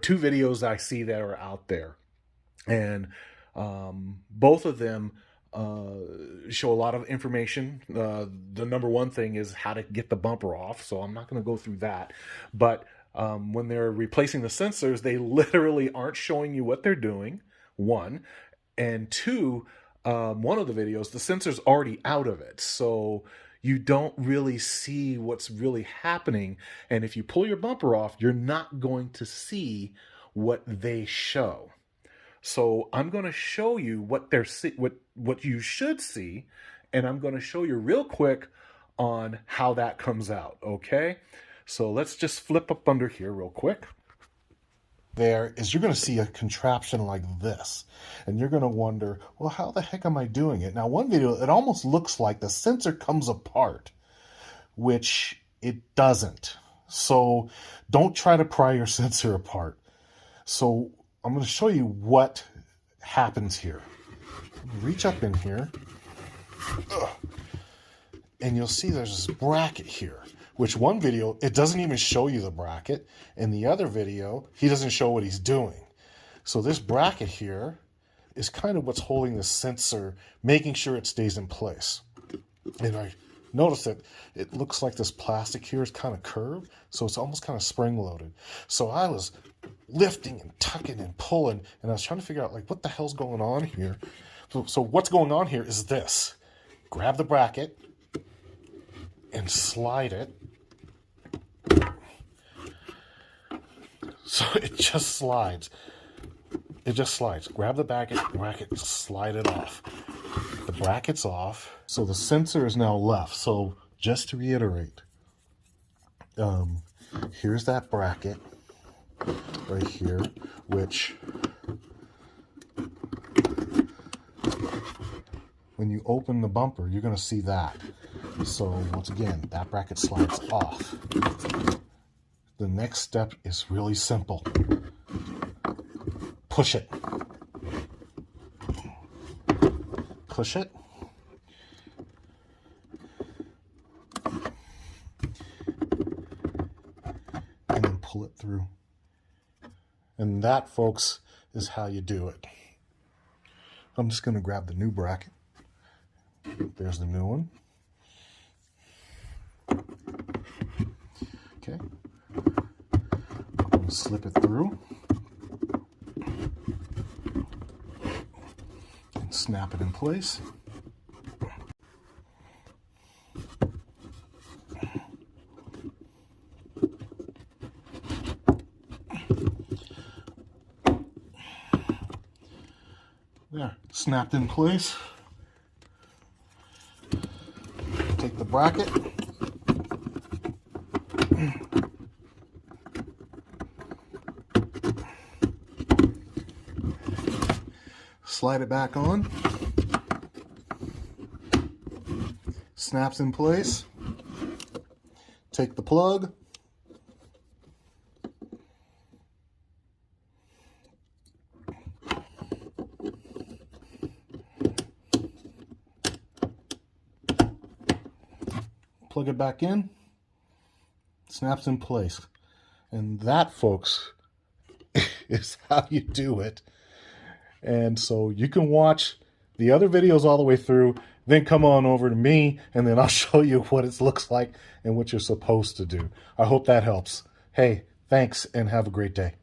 two videos I see that are out there, and both of them show a lot of information. The number one thing is how to get the bumper off, so I'm not going to go through that. But when they're replacing the sensors, they literally aren't showing you what they're doing, one. And two, one of the videos, the sensor's already out of it. So you don't really see what's really happening. And if you pull your bumper off, you're not going to see what they show. So I'm going to show you what what you should see, and I'm going to show you real quick on how that comes out, okay? So let's just flip up under here real quick. There is, you're going to see a contraption like this, and you're going to wonder, well, how the heck am I doing it? Now, one video, it almost looks like the sensor comes apart, which it doesn't. So don't try to pry your sensor apart. So I'm going to show you what happens here. Reach up in here, and you'll see there's this bracket here, which one video, it doesn't even show you the bracket. In the other video, he doesn't show what he's doing. So this bracket here is kind of what's holding the sensor, making sure it stays in place. And I noticed that it looks like this plastic here is kind of curved, so it's almost kind of spring-loaded. So I was lifting and tucking and pulling, and I was trying to figure out, like, what the hell's going on here? So what's going on here is this. Grab the bracket and slide it. So it just slides. It just slides. Grab the bracket, slide it off. The bracket's off, so the sensor is now left. So just to reiterate, here's that bracket right here, which when you open the bumper, you're going to see that. So once again, that bracket slides off. The next step is really simple. Push it. Push it. And then pull it through. And that, folks, is how you do it. I'm just going to grab the new bracket. There's the new one. Okay. I'm going to slip it through and snap it in place. There, snapped in place. Take the bracket. Slide it back on. Snaps in place. Take the plug. Plug it back in. Snaps in place. And that, folks, is how you do it. And so you can watch the other videos all the way through, then come on over to me, and then I'll show you what it looks like and what you're supposed to do. I hope that helps. Hey, thanks, and have a great day.